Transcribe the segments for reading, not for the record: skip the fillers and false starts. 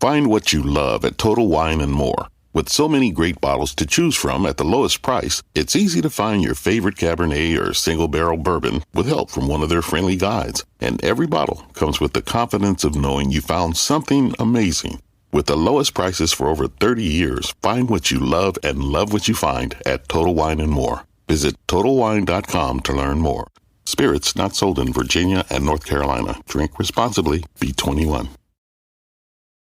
Find what you love at Total Wine & More. With so many great bottles to choose from at the lowest price, it's easy to find your favorite Cabernet or single-barrel bourbon with help from one of their friendly guides. And every bottle comes with the confidence of knowing you found something amazing. With the lowest prices for over 30 years, find what you love and love what you find at Total Wine & More. Visit TotalWine.com to learn more. Spirits not sold in Virginia and North Carolina. Drink responsibly. Be 21.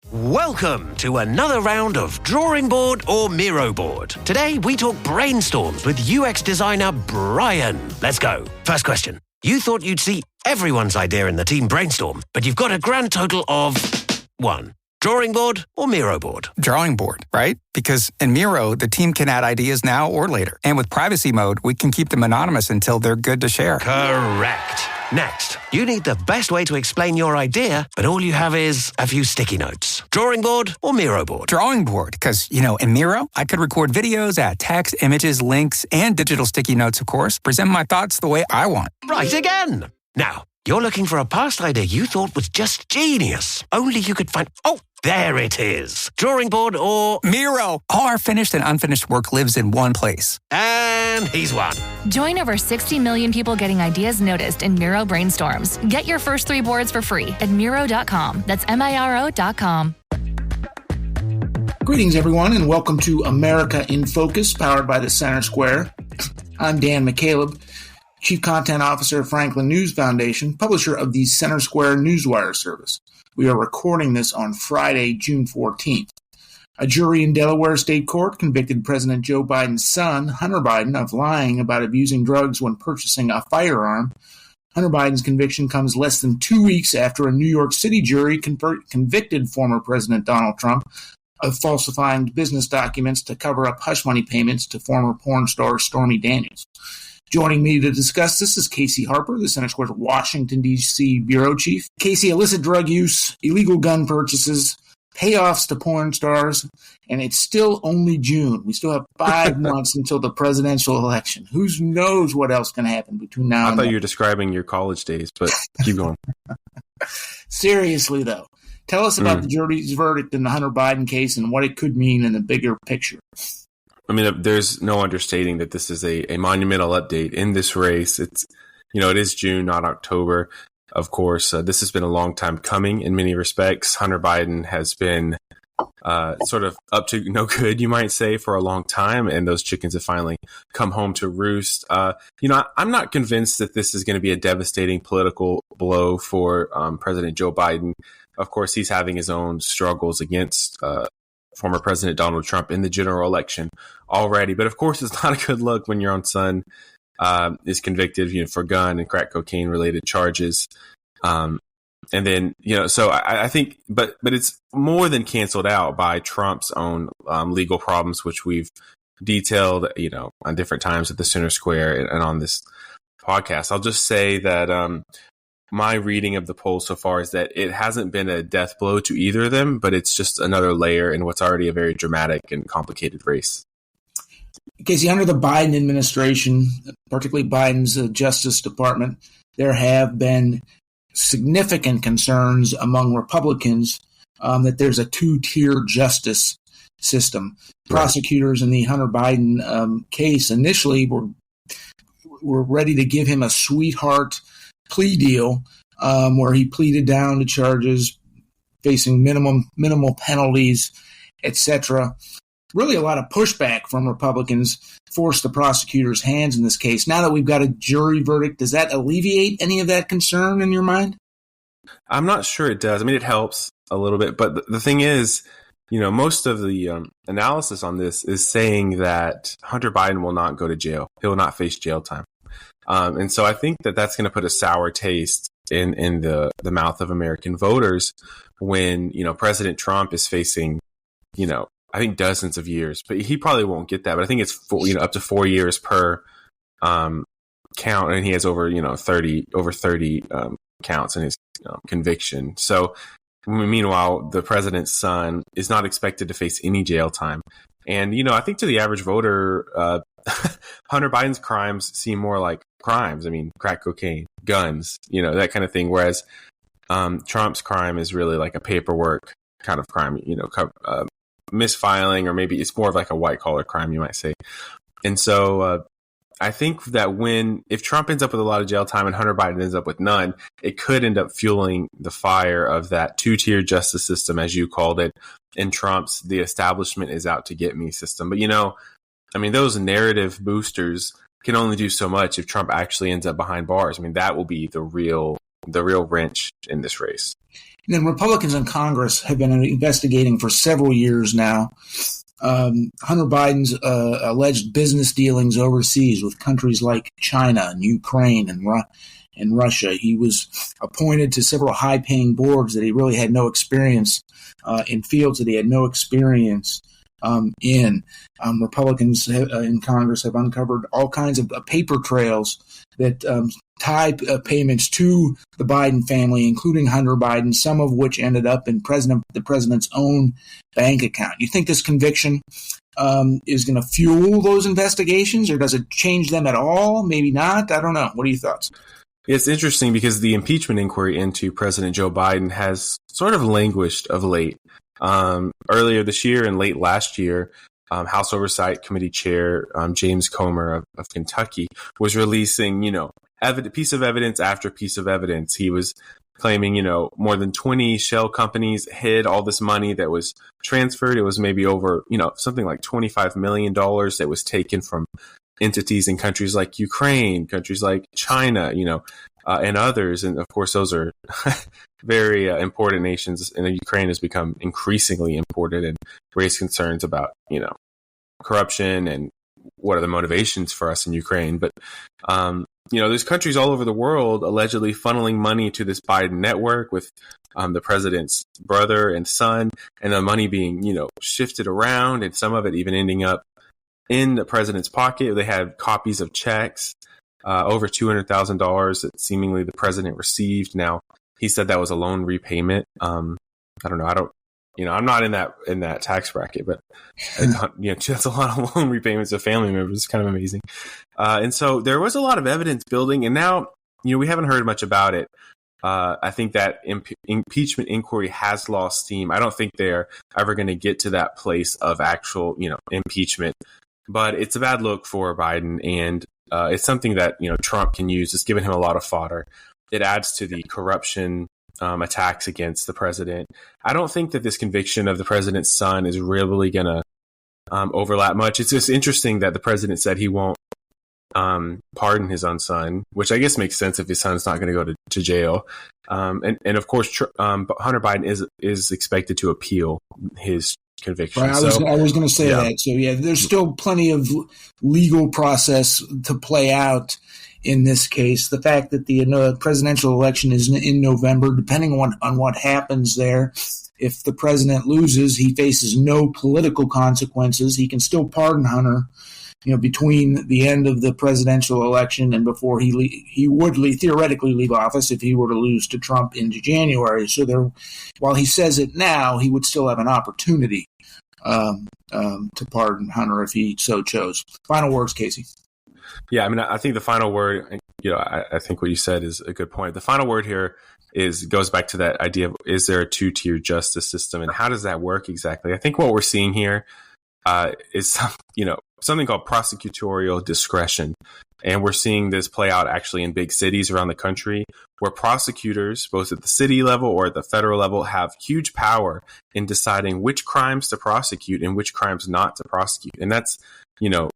Welcome to another round of Drawing Board or Miro Board. Today we talk brainstorms with UX designer Brian. Let's go. First question. You thought you'd see everyone's idea in the team brainstorm, but you've got a grand total of 1. Drawing board or Miro board? Drawing board, right? Because in Miro, the team can add ideas now or later. And with privacy mode, we can keep them anonymous until they're good to share. Correct. Next, you need the best way to explain your idea, but all you have is a few sticky notes. Drawing board or Miro board? Drawing board, because, in Miro, I could record videos, add text, images, links, and digital sticky notes, of course, present my thoughts the way I want. Right again. Now, you're looking for a past idea you thought was just genius. Only you could find... Oh, there it is. Drawing board or... Miro. All our finished and unfinished work lives in one place. And he's won. Join over 60 million people getting ideas noticed in Miro brainstorms. Get your first 3 boards for free at Miro.com. That's Miro.com. Greetings, everyone, and welcome to America in Focus, powered by the Center Square. I'm Dan McCaleb, Chief Content Officer of Franklin News Foundation, publisher of the Center Square Newswire service. We are recording this on Friday, June 14th. A jury in Delaware State Court convicted President Joe Biden's son, Hunter Biden, of lying about abusing drugs when purchasing a firearm. Hunter Biden's conviction comes less than 2 weeks after a New York City jury convicted former President Donald Trump of falsifying business documents to cover up hush money payments to former porn star Stormy Daniels. Joining me to discuss this is Casey Harper, the Center Square's Washington, D.C. Bureau Chief. Casey, illicit drug use, illegal gun purchases, payoffs to porn stars, and it's still only June. We still have 5 months until the presidential election. Who knows what else can happen between now and then? I thought you were describing your college days, but keep going. Seriously, though, tell us about the jury's verdict in the Hunter Biden case and what it could mean in the bigger picture. I mean, there's no understating that this is a monumental update in this race. It's, it is June, not October. Of course, this has been a long time coming in many respects. Hunter Biden has been sort of up to no good, you might say, for a long time, and those chickens have finally come home to roost. I'm not convinced that this is going to be a devastating political blow for President Joe Biden. Of course, he's having his own struggles against former President Donald Trump in the general election already. But of course, it's not a good look when your own son is convicted, for gun and crack cocaine related charges. And then, so I think, but it's more than canceled out by Trump's own legal problems, which we've detailed, on different times at the Center Square and on this podcast. I'll just say that my reading of the poll so far is that it hasn't been a death blow to either of them, but it's just another layer in what's already a very dramatic and complicated race. Casey, under the Biden administration, particularly Biden's Justice Department, there have been significant concerns among Republicans that there's a 2-tier justice system. Right. Prosecutors in the Hunter Biden case initially were ready to give him a sweetheart plea deal where he pleaded down to charges, facing minimal penalties, etc. Really a lot of pushback from Republicans forced the prosecutor's hands in this case. Now that we've got a jury verdict, does that alleviate any of that concern in your mind? I'm not sure it does. I mean, it helps a little bit. But the thing is, most of the analysis on this is saying that Hunter Biden will not go to jail. He will not face jail time. And so I think that that's going to put a sour taste in the mouth of American voters when, President Trump is facing, I think dozens of years, but he probably won't get that. But I think it's up to 4 years per count, and he has over 30 counts in his conviction. So meanwhile, the president's son is not expected to face any jail time. And I think to the average voter, Hunter Biden's crimes seem more like crimes. I mean, crack cocaine, guns, that kind of thing. Whereas Trump's crime is really like a paperwork kind of crime, misfiling, or maybe it's more of like a white collar crime, you might say. And so I think that if Trump ends up with a lot of jail time and Hunter Biden ends up with none, it could end up fueling the fire of that two-tier justice system, as you called it, and Trump's "the establishment is out to get me" system. But, those narrative boosters can only do so much if Trump actually ends up behind bars. I mean, that will be the real wrench in this race. And then Republicans in Congress have been investigating for several years now Hunter Biden's alleged business dealings overseas with countries like China and Ukraine and Russia. He was appointed to several high-paying boards that he really had no experience in fields that he had no experience in. Republicans in Congress have uncovered all kinds of paper trails that tie payments to the Biden family, including Hunter Biden, some of which ended up in the president's own bank account. You think this conviction is going to fuel those investigations, or does it change them at all? Maybe not. I don't know. What are your thoughts? It's interesting because the impeachment inquiry into President Joe Biden has sort of languished of late. Earlier this year and late last year, House Oversight Committee Chair James Comer of Kentucky was releasing, piece of evidence after piece of evidence. He was claiming, more than 20 shell companies hid all this money that was transferred. It was maybe over, something like $25 million that was taken from entities in countries like Ukraine, countries like China, and others. And of course, those are very important nations. And Ukraine has become increasingly important and raised concerns about, corruption and what are the motivations for us in Ukraine. But, there's countries all over the world allegedly funneling money to this Biden network with the president's brother and son, and the money being, shifted around, and some of it even ending up in the president's pocket. They had copies of checks, over $200,000 that seemingly the president received. Now, he said that was a loan repayment. I don't know. I'm not in that tax bracket, but that's a lot of loan repayments of family members. It's kind of amazing. And so there was a lot of evidence building, and now, we haven't heard much about it. I think that impeachment inquiry has lost steam. I don't think they're ever going to get to that place of actual, impeachment, but it's a bad look for Biden, and it's something that, Trump can use. It's given him a lot of fodder. It adds to the corruption attacks against the president. I don't think that this conviction of the president's son is really going to overlap much. It's just interesting that the president said he won't pardon his own son, which I guess makes sense if his son's not going to go to jail. And of course, Hunter Biden is expected to appeal his conviction. Right, I was going to say that. So there's still plenty of legal process to play out in this case. The fact that the presidential election is in November, depending on what happens there, if the president loses, he faces no political consequences. He can still pardon Hunter, between the end of the presidential election and before he would theoretically leave office if he were to lose to Trump in January. So while he says it now, he would still have an opportunity to pardon Hunter if he so chose. Final words, Casey. Yeah, I think the final word, I think what you said is a good point. The final word here goes back to that idea of, is there a two-tier justice system, and how does that work exactly? I think what we're seeing here is something called prosecutorial discretion. And we're seeing this play out actually in big cities around the country, where prosecutors, both at the city level or at the federal level, have huge power in deciding which crimes to prosecute and which crimes not to prosecute. And that's,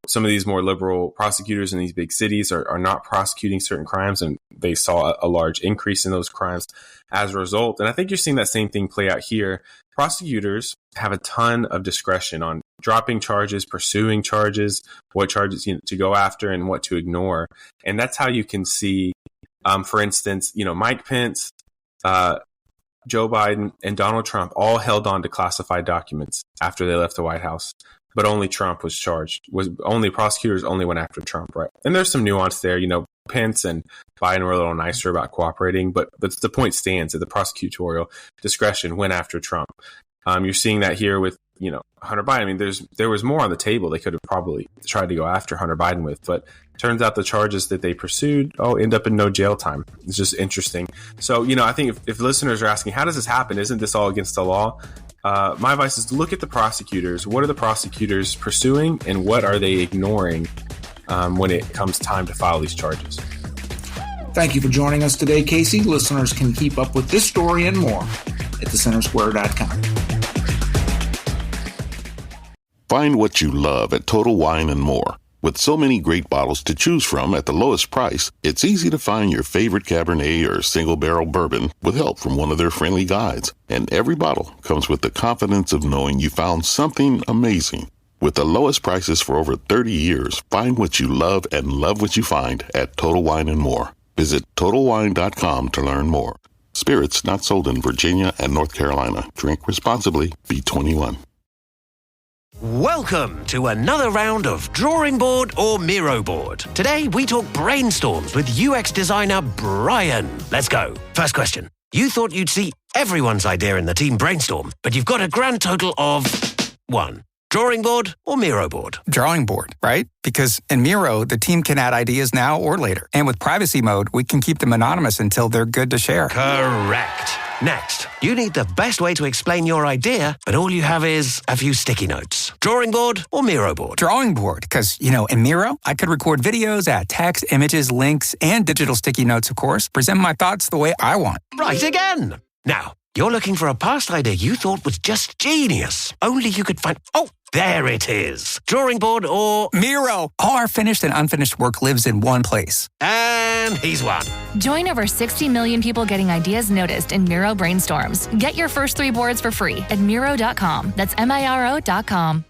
some of these more liberal prosecutors in these big cities are not prosecuting certain crimes, and they saw a large increase in those crimes as a result. And I think you're seeing that same thing play out here. Prosecutors have a ton of discretion on dropping charges, pursuing charges, what charges to go after and what to ignore. And that's how you can see, for instance, Mike Pence, Joe Biden, and Donald Trump all held on to classified documents after they left the White House. But only Trump was charged. Prosecutors only went after Trump, right? And there's some nuance there. Pence and Biden were a little nicer about cooperating, but the point stands that the prosecutorial discretion went after Trump. You're seeing that here with, Hunter Biden. There was more on the table they could have probably tried to go after Hunter Biden with, but turns out the charges that they pursued end up in no jail time. It's just interesting. So, I think if listeners are asking, how does this happen? Isn't this all against the law? My advice is to look at the prosecutors. What are the prosecutors pursuing, and what are they ignoring when it comes time to file these charges? Thank you for joining us today, Casey. Listeners can keep up with this story and more at thecentersquare.com. Find what you love at Total Wine and More. With so many great bottles to choose from at the lowest price, it's easy to find your favorite Cabernet or single-barrel bourbon with help from one of their friendly guides. And every bottle comes with the confidence of knowing you found something amazing. With the lowest prices for over 30 years, find what you love and love what you find at Total Wine and More. Visit TotalWine.com to learn more. Spirits not sold in Virginia and North Carolina. Drink responsibly. Be 21. Welcome to another round of Drawing Board or Miro Board. Today we talk brainstorms with UX designer Brian. Let's go. First question. You thought you'd see everyone's idea in the team brainstorm, but you've got a grand total of 1. Drawing board or Miro board? Drawing board, right? Because in Miro, the team can add ideas now or later. And with privacy mode, we can keep them anonymous until they're good to share. Correct. Next, you need the best way to explain your idea, but all you have is a few sticky notes. Drawing board or Miro board? Drawing board, because, in Miro, I could record videos, add text, images, links, and digital sticky notes, of course, present my thoughts the way I want. Right again. Now, you're looking for a past idea you thought was just genius. Only you could find... Oh, there it is. Drawing board or... Miro! All our finished and unfinished work lives in one place. And he's won. Join over 60 million people getting ideas noticed in Miro brainstorms. Get your first 3 boards for free at Miro.com. That's Miro.com.